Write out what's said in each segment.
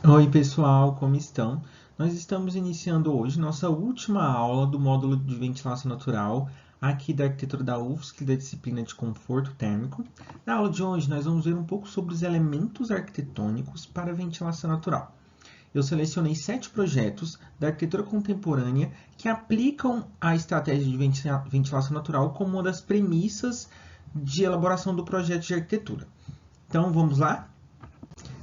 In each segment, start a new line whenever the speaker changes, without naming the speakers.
Oi, pessoal, como estão? Nós estamos iniciando hoje nossa última aula do módulo de ventilação natural aqui da arquitetura da UFSC, da disciplina de conforto térmico. Na aula de hoje, nós vamos ver um pouco sobre os elementos arquitetônicos para a ventilação natural. Eu selecionei 7 projetos da arquitetura contemporânea que aplicam a estratégia de ventilação natural como uma das premissas de elaboração do projeto de arquitetura. Então, vamos lá?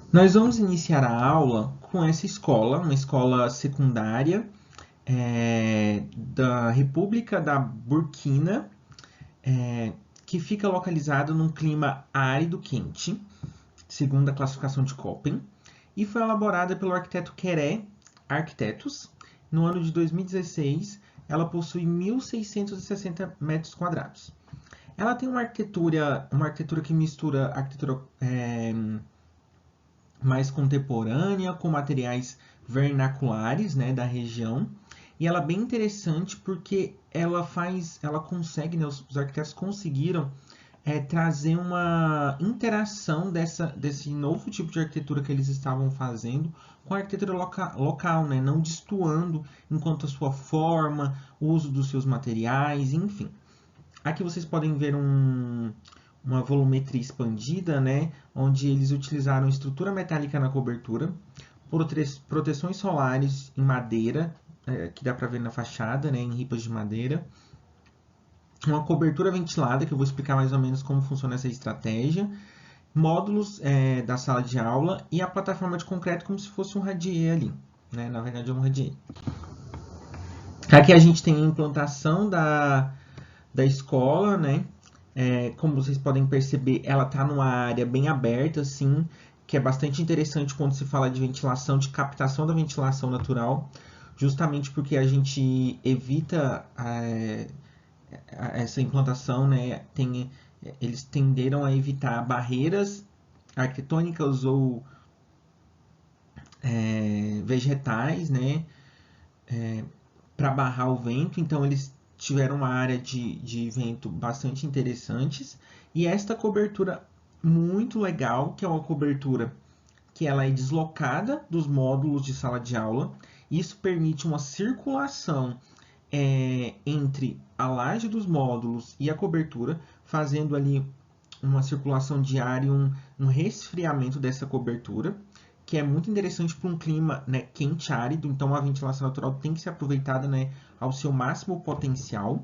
Nós vamos iniciar a aula com essa escola, uma escola secundária da República da Burkina, que fica localizada num clima árido quente, segundo a classificação de Köppen, e foi elaborada pelo arquiteto Queré Arquitetos. No ano de 2016, ela possui 1.660 metros quadrados. Ela tem uma arquitetura que mistura arquitetura mais contemporânea, com materiais vernaculares, né, da região. E ela é bem interessante porque ela consegue, né, os arquitetos conseguiram trazer uma interação desse novo tipo de arquitetura que eles estavam fazendo com a arquitetura local, né, não destoando enquanto a sua forma, o uso dos seus materiais, enfim. Aqui vocês podem ver uma volumetria expandida, né, onde eles utilizaram estrutura metálica na cobertura, proteções solares em madeira, que dá para ver na fachada, né, em ripas de madeira, uma cobertura ventilada, que eu vou explicar mais ou menos como funciona essa estratégia, módulos da sala de aula e a plataforma de concreto como se fosse um radier ali, né, na verdade é um radier. Aqui a gente tem a implantação da escola, né? Como vocês podem perceber, ela está numa área bem aberta, assim, que é bastante interessante quando se fala de ventilação, de captação da ventilação natural, justamente porque a gente evita essa implantação, né? Eles tenderam a evitar barreiras arquitetônicas ou vegetais, né? Para barrar o vento, então eles tiveram uma área de vento bastante interessantes e esta cobertura muito legal, que é uma cobertura que ela é deslocada dos módulos de sala de aula. Isso permite uma circulação entre a laje dos módulos e a cobertura, fazendo ali uma circulação de ar e um resfriamento dessa cobertura, que é muito interessante para um clima, né, quente árido, então a ventilação natural tem que ser aproveitada, né, ao seu máximo potencial.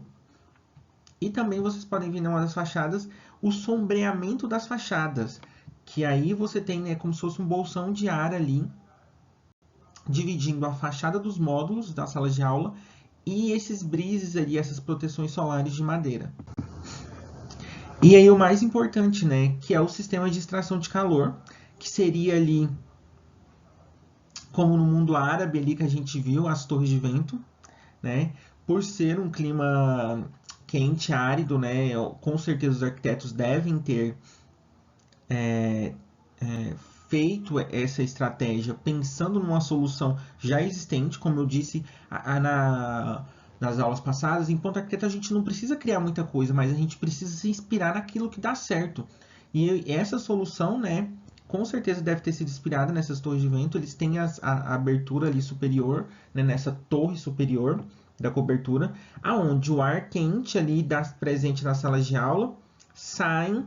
E também vocês podem ver nas fachadas o sombreamento das fachadas, que aí você tem, né, como se fosse um bolsão de ar ali, dividindo a fachada dos módulos da sala de aula e esses brises ali, essas proteções solares de madeira. E aí o mais importante, né, que é o sistema de extração de calor, que seria ali, como no mundo árabe ali que a gente viu, as torres de vento, né, por ser um clima quente, árido, né, com certeza os arquitetos devem ter feito essa estratégia pensando numa solução já existente, como eu disse nas aulas passadas. Enquanto arquiteto, a gente não precisa criar muita coisa, mas a gente precisa se inspirar naquilo que dá certo. E essa solução, né, com certeza deve ter sido inspirada nessas torres de vento. Eles têm a abertura ali superior, né, nessa torre superior da cobertura, aonde o ar quente ali presente na sala de aula sai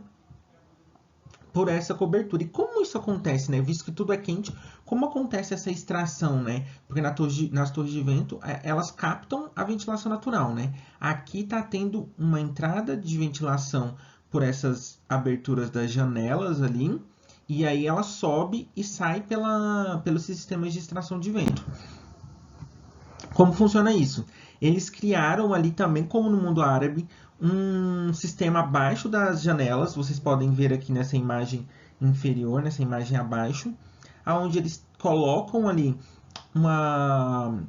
por essa cobertura. E como isso acontece, né? Visto que tudo é quente, como acontece essa extração, né? Porque nas torres de vento, elas captam a ventilação natural, né? Aqui está tendo uma entrada de ventilação por essas aberturas das janelas ali, e aí ela sobe e sai pelos sistemas de extração de vento. Como funciona isso? Eles criaram ali também, como no mundo árabe, um sistema abaixo das janelas. Vocês podem ver aqui nessa imagem inferior, nessa imagem abaixo, aonde eles colocam ali uma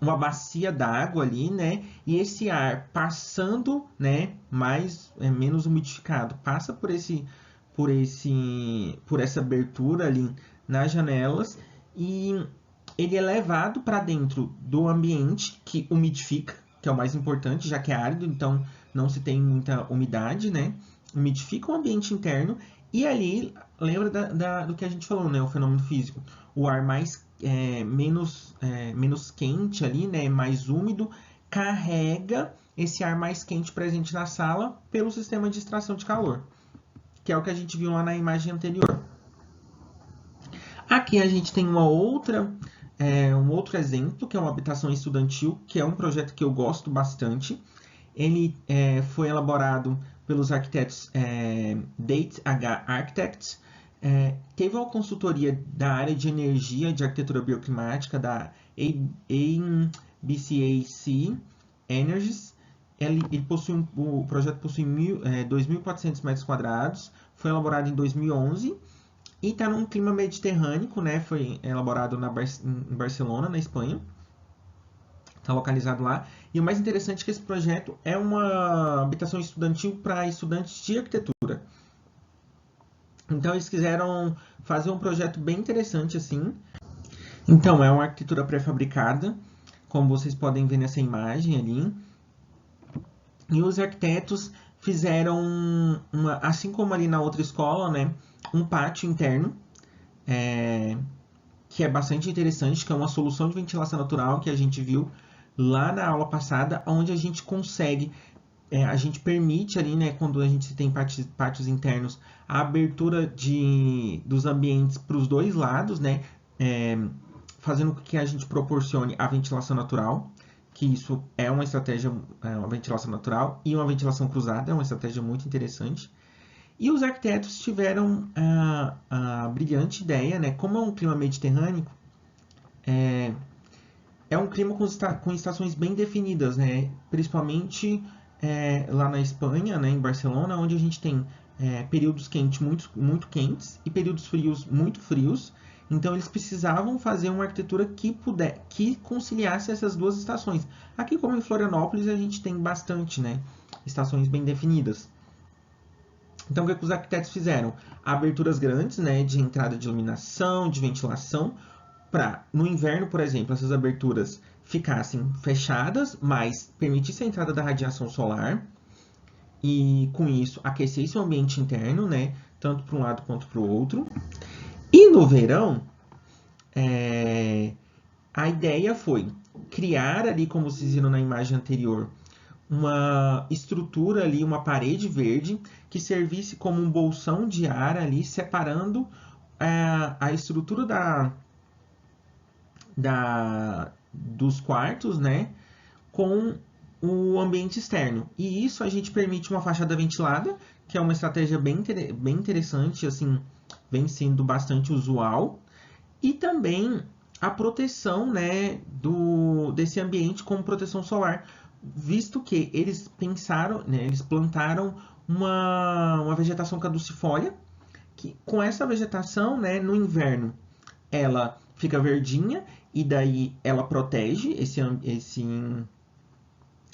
bacia d'água ali, né? E esse ar passando, né, menos umidificado, passa por essa abertura ali nas janelas e ele é levado para dentro do ambiente que umidifica, que é o mais importante, já que é árido, então não se tem muita umidade, né? Umidifica o ambiente interno E ali, lembra do que a gente falou, né? O fenômeno físico. O ar menos quente ali, né? Mais úmido, carrega esse ar mais quente presente na sala pelo sistema de extração de calor, que é o que a gente viu lá na imagem anterior. Aqui a gente tem um outro exemplo, que é uma habitação estudantil, que é um projeto que eu gosto bastante. Ele foi elaborado pelos arquitetos Date H Architects. Teve uma consultoria da área de energia de arquitetura bioclimática da ABCAC Energies. O projeto possui 2.400 metros quadrados, foi elaborado em 2011 e está num clima mediterrâneo, né? Foi elaborado em Barcelona, na Espanha. Está localizado lá. E o mais interessante é que esse projeto é uma habitação estudantil para estudantes de arquitetura. Então eles quiseram fazer um projeto bem interessante assim. Então é uma arquitetura pré-fabricada, como vocês podem ver nessa imagem ali. E os arquitetos fizeram, assim como ali na outra escola, né, um pátio interno, que é bastante interessante, que é uma solução de ventilação natural que a gente viu lá na aula passada, onde a gente consegue, a gente permite ali, né, quando a gente tem pátios internos, a abertura dos ambientes para os dois lados, né, fazendo com que a gente proporcione a ventilação natural, que isso é uma estratégia, uma ventilação natural e uma ventilação cruzada, é uma estratégia muito interessante. E os arquitetos tiveram a brilhante ideia, né, como é um clima mediterrâneo, é um clima com estações bem definidas, né? Principalmente lá na Espanha, né, em Barcelona, onde a gente tem períodos quentes muito quentes e períodos frios muito frios. Então eles precisavam fazer uma arquitetura que conciliasse essas duas estações. Aqui, como em Florianópolis, a gente tem bastante, né, estações bem definidas. Então o que os arquitetos fizeram? Aberturas grandes, né, de entrada de iluminação, de ventilação, para, no inverno, por exemplo, essas aberturas ficassem fechadas, mas permitissem a entrada da radiação solar e, com isso, aquecesse o ambiente interno, né, tanto para um lado quanto para o outro. E no verão, a ideia foi criar ali, como vocês viram na imagem anterior, uma estrutura ali, uma parede verde que servisse como um bolsão de ar ali, separando a estrutura dos quartos, né, com o ambiente externo. E isso a gente permite uma fachada ventilada, que é uma estratégia bem interessante, assim, vem sendo bastante usual. E também a proteção, né, desse ambiente com proteção solar, visto que eles pensaram, né, eles plantaram uma vegetação caducifólia, que com essa vegetação, né, no inverno, ela fica verdinha e daí ela protege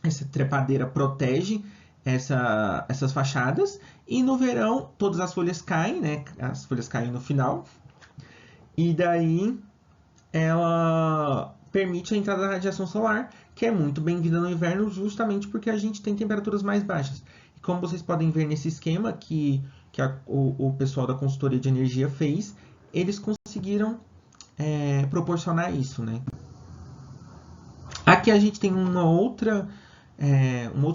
essa trepadeira protege essas fachadas e no verão todas as folhas caem, né? As folhas caem no final e daí ela permite a entrada da radiação solar, que é muito bem-vinda no inverno, justamente porque a gente tem temperaturas mais baixas. E como vocês podem ver nesse esquema que o pessoal da consultoria de energia fez, eles conseguiram proporcionar isso, né? Aqui a gente tem um outro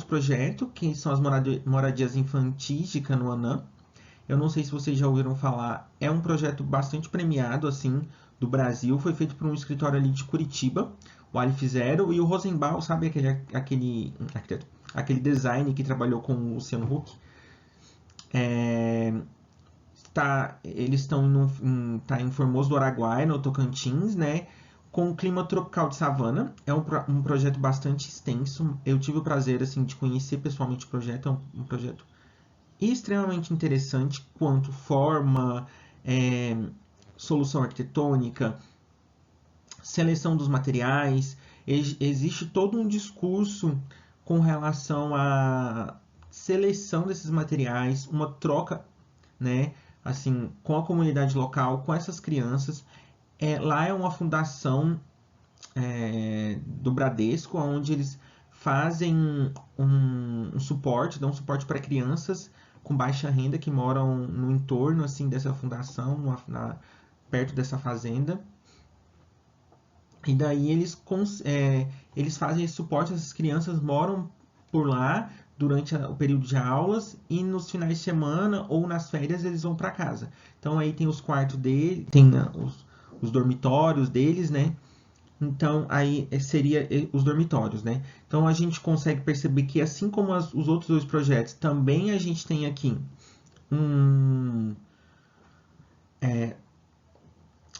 projeto, que são as moradias infantis de Canoanã. Eu não sei se vocês já ouviram falar, é um projeto bastante premiado, assim, do Brasil. Foi feito por um escritório ali de Curitiba, o Alif Zero, e o Rosenbaum, sabe aquele design que trabalhou com o Luciano Huck? Eles estão em Formoso do Araguaia, no Tocantins, né? Com o clima tropical de savana. É um projeto bastante extenso. Eu tive o prazer assim, de conhecer pessoalmente o projeto. É um projeto extremamente interessante quanto forma, solução arquitetônica, seleção dos materiais. Existe todo um discurso com relação à seleção desses materiais, uma troca, né, assim, com a comunidade local, com essas crianças. Lá é uma fundação do Bradesco, onde eles fazem um suporte, dão suporte para crianças com baixa renda que moram no entorno assim dessa fundação, perto dessa fazenda. E daí eles fazem esse suporte, essas crianças moram por lá durante o período de aulas e nos finais de semana ou nas férias eles vão para casa. Então aí tem os quartos dele, tem os dormitórios deles, né? Então aí seria os dormitórios, né? Então a gente consegue perceber que assim como os outros dois projetos, também a gente tem aqui um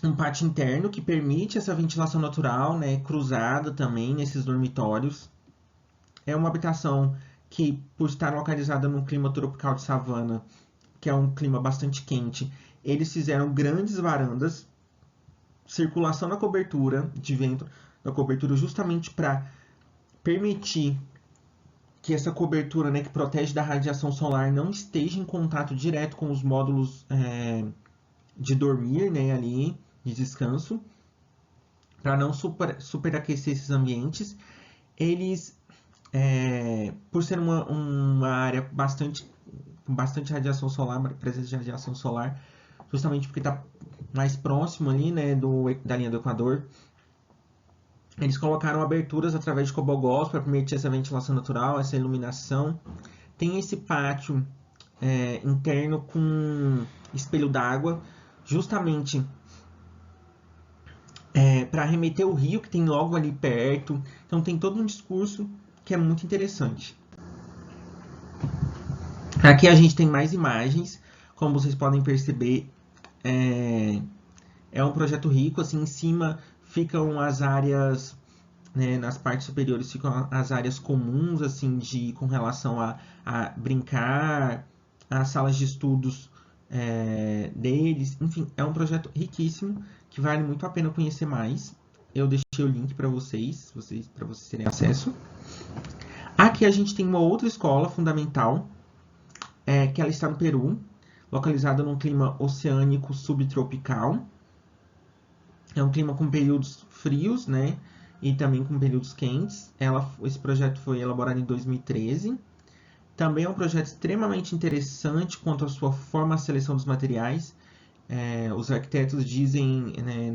um pátio interno que permite essa ventilação natural, né, cruzada também nesses dormitórios. É uma habitação que, por estar localizada num clima tropical de savana, que é um clima bastante quente, eles fizeram grandes varandas, circulação na cobertura, de vento na cobertura, justamente para permitir que essa cobertura, né, que protege da radiação solar, não esteja em contato direto com os módulos de dormir, né, ali, de descanso, para não superaquecer esses ambientes. Eles, por ser uma área com bastante radiação solar, presença de radiação solar, justamente porque está mais próximo ali, né, da linha do Equador, eles colocaram aberturas através de cobogós para permitir essa ventilação natural, essa iluminação. Tem esse pátio interno com espelho d'água, justamente para remeter o rio que tem logo ali perto. Então tem todo um discurso que é muito interessante. Aqui a gente tem mais imagens, como vocês podem perceber, é um projeto rico. Assim, em cima ficam as áreas, né, nas partes superiores ficam as áreas comuns, assim, com relação a brincar, as salas de estudos deles. Enfim, é um projeto riquíssimo que vale muito a pena conhecer mais. Eu deixei o link para vocês terem acesso. Aqui a gente tem uma outra escola fundamental, que ela está no Peru, localizada num clima oceânico subtropical. É um clima com períodos frios, né? E também com períodos quentes. Esse projeto foi elaborado em 2013. Também é um projeto extremamente interessante quanto à sua forma de seleção dos materiais. Os arquitetos dizem, né,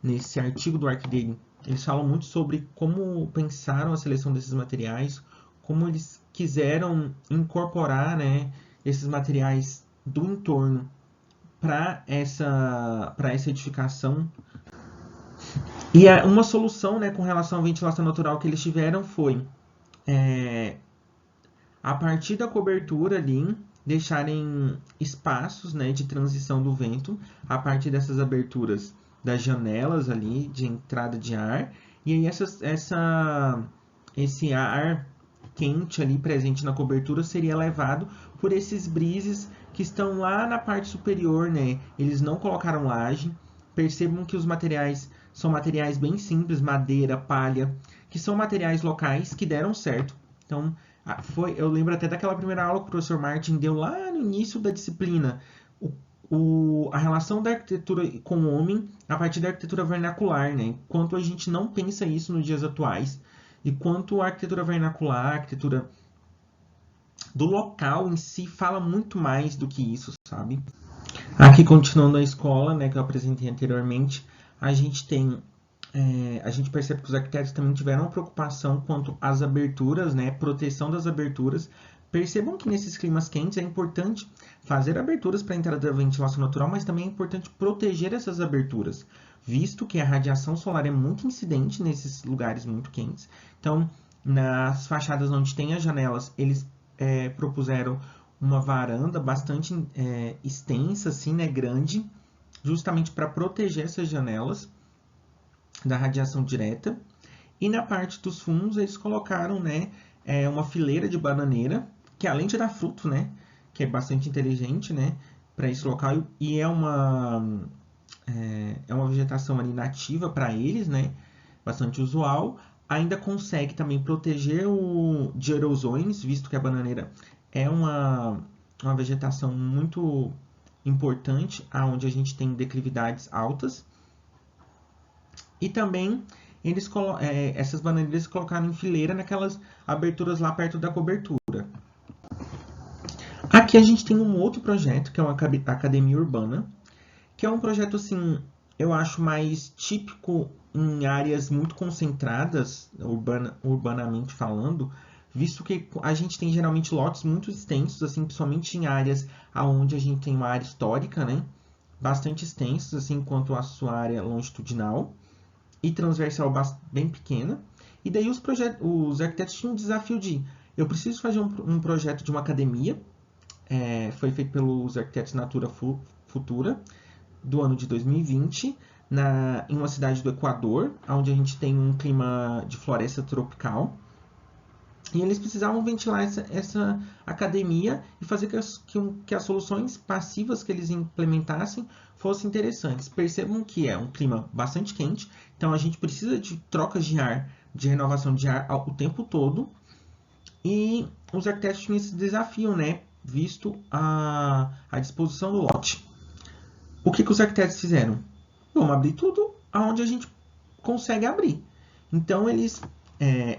nesse artigo do ArcDaily, eles falam muito sobre como pensaram a seleção desses materiais, como eles quiseram incorporar, né, esses materiais do entorno para essa edificação. E uma solução, né, com relação à ventilação natural que eles tiveram foi, a partir da cobertura ali, deixarem espaços, né, de transição do vento a partir dessas aberturas das janelas ali de entrada de ar, e aí esse ar quente ali presente na cobertura seria levado por esses brises que estão lá na parte superior, né? Eles não colocaram laje. Percebam que os materiais são materiais bem simples, madeira, palha, que são materiais locais que deram certo. Então, eu lembro até daquela primeira aula que o professor Martin deu lá no início da disciplina, a relação da arquitetura com o homem a partir da arquitetura vernacular, né? Quanto a gente não pensa isso nos dias atuais, e quanto a arquitetura vernacular, a arquitetura do local em si, fala muito mais do que isso, sabe? Aqui, continuando a escola, né, que eu apresentei anteriormente, a gente percebe que os arquitetos também tiveram preocupação quanto às aberturas, né, proteção das aberturas. Percebam que nesses climas quentes é importante fazer aberturas para a entrada da ventilação natural, mas também é importante proteger essas aberturas, visto que a radiação solar é muito incidente nesses lugares muito quentes. Então, nas fachadas onde tem as janelas, eles propuseram uma varanda bastante extensa, assim, né, grande, justamente para proteger essas janelas da radiação direta. E na parte dos fundos eles colocaram, né, uma fileira de bananeira, que além de dar fruto, né, que é bastante inteligente, né, para esse local, e é uma vegetação ali nativa para eles, né, bastante usual. Ainda consegue também proteger de erosões, visto que a bananeira é uma vegetação muito importante, onde a gente tem declividades altas. E também essas bananeiras colocaram em fileira naquelas aberturas lá perto da cobertura. Aqui a gente tem um outro projeto, que é uma academia urbana, que é um projeto, assim, eu acho mais típico em áreas muito concentradas, urbanamente falando, visto que a gente tem geralmente lotes muito extensos, assim, principalmente em áreas onde a gente tem uma área histórica, né? Bastante extensos, assim, quanto a sua área longitudinal e transversal bem pequena. E daí os arquitetos tinham um desafio de, eu preciso fazer um projeto de uma academia, foi feito pelos arquitetos Natura Futura, do ano de 2020, em uma cidade do Equador, onde a gente tem um clima de floresta tropical. E eles precisavam ventilar essa academia e fazer que as soluções passivas que eles implementassem fossem interessantes. Percebam que é um clima bastante quente, então a gente precisa de trocas de ar, de renovação de ar o tempo todo. E os arquitetos tinham esse desafio, né? Visto a disposição do lote. O que os arquitetos fizeram? Vamos abrir tudo aonde a gente consegue abrir. Então, eles,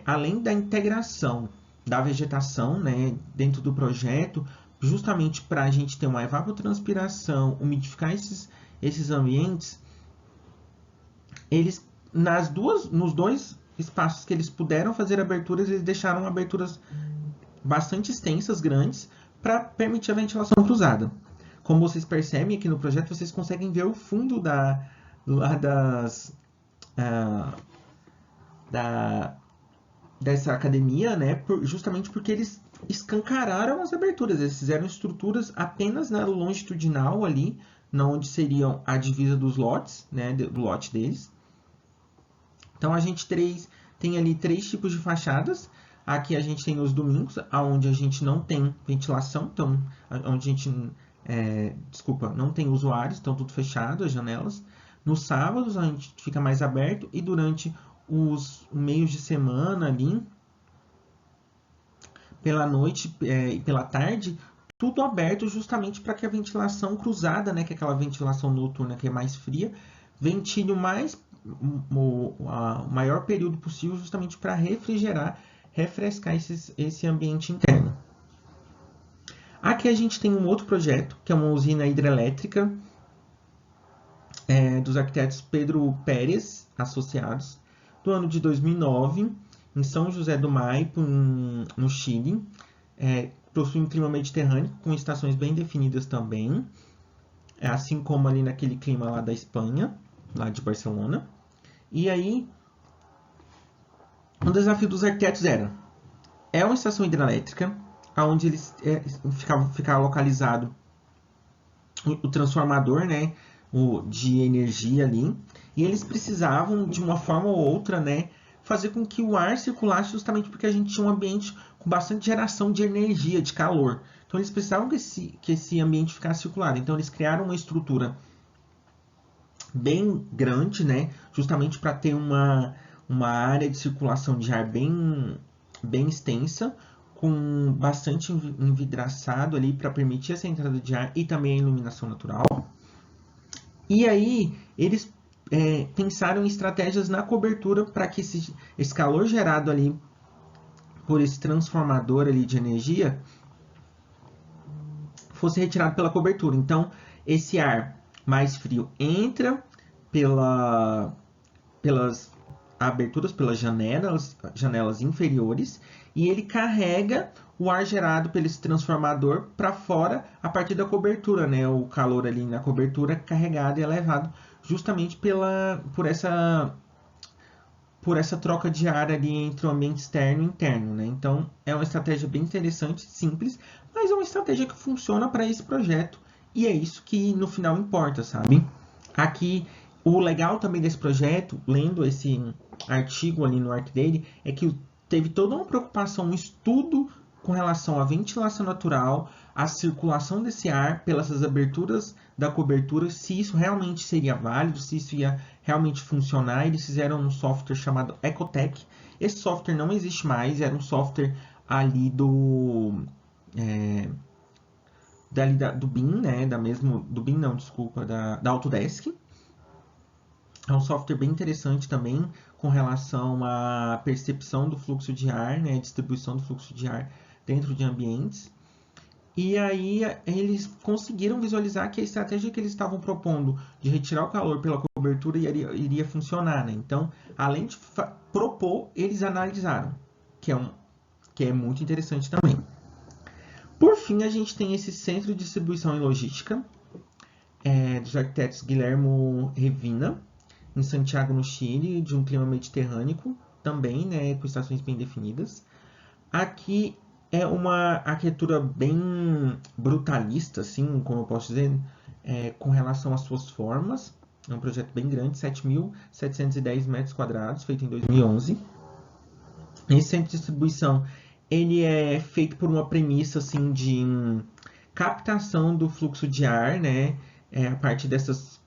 além da integração da vegetação, né, dentro do projeto, justamente para a gente ter uma evapotranspiração, umidificar esses ambientes, eles, nos dois espaços que eles puderam fazer aberturas, eles deixaram aberturas bastante extensas, grandes, para permitir a ventilação cruzada. Como vocês percebem aqui no projeto, vocês conseguem ver o fundo dessa academia, né? Justamente porque eles escancararam as aberturas. Eles fizeram estruturas apenas na longitudinal ali, onde seriam a divisa dos lotes, né? Do lote deles. Então a gente tem ali 3 tipos de fachadas. Aqui a gente tem os domingos, onde a gente não tem ventilação, então onde a gente não tem usuários, estão tudo fechado, as janelas. Nos sábados a gente fica mais aberto e durante os meios de semana ali, pela noite e pela tarde, tudo aberto justamente para que a ventilação cruzada, né, que é aquela ventilação noturna que é mais fria, ventile o maior período possível justamente para refrescar esse ambiente interno. Aqui a gente tem um outro projeto, que é uma usina hidrelétrica dos arquitetos Pedro Pérez Associados, do ano de 2009, em São José do Maipo, no Chile. Possui um clima mediterrâneo, com estações bem definidas também, assim como ali naquele clima lá da Espanha, lá de Barcelona. E aí, o desafio dos arquitetos era, uma estação hidrelétrica, onde eles ficava localizado o transformador, né, de energia ali, e eles precisavam, de uma forma ou outra, né, fazer com que o ar circulasse justamente porque a gente tinha um ambiente com bastante geração de energia, de calor. Então eles precisavam que esse ambiente ficasse circulado. Então eles criaram uma estrutura bem grande, né, justamente para ter uma área de circulação de ar bem extensa, com bastante envidraçado ali para permitir essa entrada de ar e também a iluminação natural. E aí eles pensaram em estratégias na cobertura para que esse calor gerado ali por esse transformador ali de energia fosse retirado pela cobertura. Então esse ar mais frio entra pelas aberturas, pelas janelas inferiores, e ele carrega o ar gerado pelo esse transformador para fora a partir da cobertura, né? O calor ali na cobertura carregado e elevado justamente por essa troca de ar ali entre o ambiente externo e interno, né? Então é uma estratégia bem interessante, simples, mas é uma estratégia que funciona para esse projeto e é isso que no final importa, sabe? Aqui o legal também desse projeto, lendo esse artigo ali no ArcDaily, é que teve toda uma preocupação, um estudo com relação à ventilação natural, à circulação desse ar pelas aberturas da cobertura, se isso realmente seria válido, se isso ia realmente funcionar. Eles fizeram um software chamado Ecotech. Esse software não existe mais, era um software ali do BIM, né? Do BIM não, desculpa, da Autodesk. É um software bem interessante também com relação à percepção do fluxo de ar, né, distribuição do fluxo de ar dentro de ambientes. E aí eles conseguiram visualizar que a estratégia que eles estavam propondo de retirar o calor pela cobertura iria funcionar, né? Então, além de propor, eles analisaram, que é muito interessante também. Por fim, a gente tem esse centro de distribuição e logística dos arquitetos Guilhermo Revina, em Santiago, no Chile, de um clima mediterrâneo, também, né, com estações bem definidas. Aqui é uma arquitetura bem brutalista, assim, como eu posso dizer, com relação às suas formas. É um projeto bem grande, 7.710 metros quadrados, feito em 2011. Esse centro de distribuição, ele é feito por uma premissa assim de captação do fluxo de ar, né, a partir dessas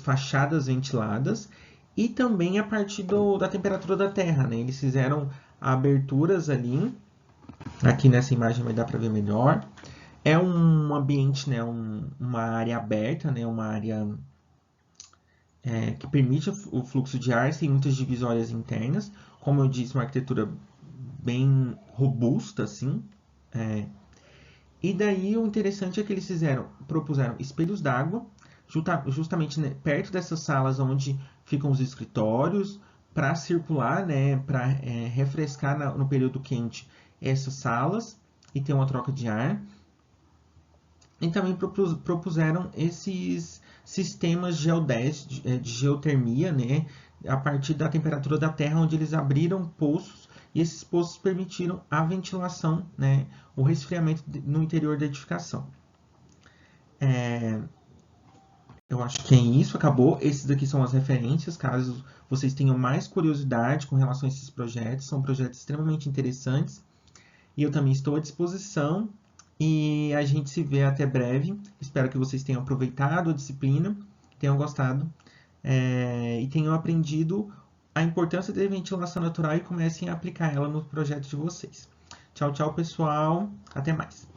fachadas ventiladas e também a partir da temperatura da terra, né? Eles fizeram aberturas ali, aqui nessa imagem vai dar para ver melhor. É um ambiente, né, uma área aberta, né, uma área que permite o fluxo de ar sem muitas divisórias internas. Como eu disse, uma arquitetura bem robusta, assim. E daí o interessante é que eles propuseram espelhos d'água, justamente, né, perto dessas salas onde ficam os escritórios, para circular, né, para refrescar no período quente essas salas e ter uma troca de ar. E também propuseram esses sistemas de geotermia, né, a partir da temperatura da Terra, onde eles abriram poços e esses poços permitiram a ventilação, né, o resfriamento no interior da edificação. Eu acho que é isso, acabou. Esses aqui são as referências, caso vocês tenham mais curiosidade com relação a esses projetos. São projetos extremamente interessantes e eu também estou à disposição. E a gente se vê até breve. Espero que vocês tenham aproveitado a disciplina, tenham gostado e tenham aprendido a importância da ventilação natural e comecem a aplicar ela no projeto de vocês. Tchau, tchau, pessoal. Até mais.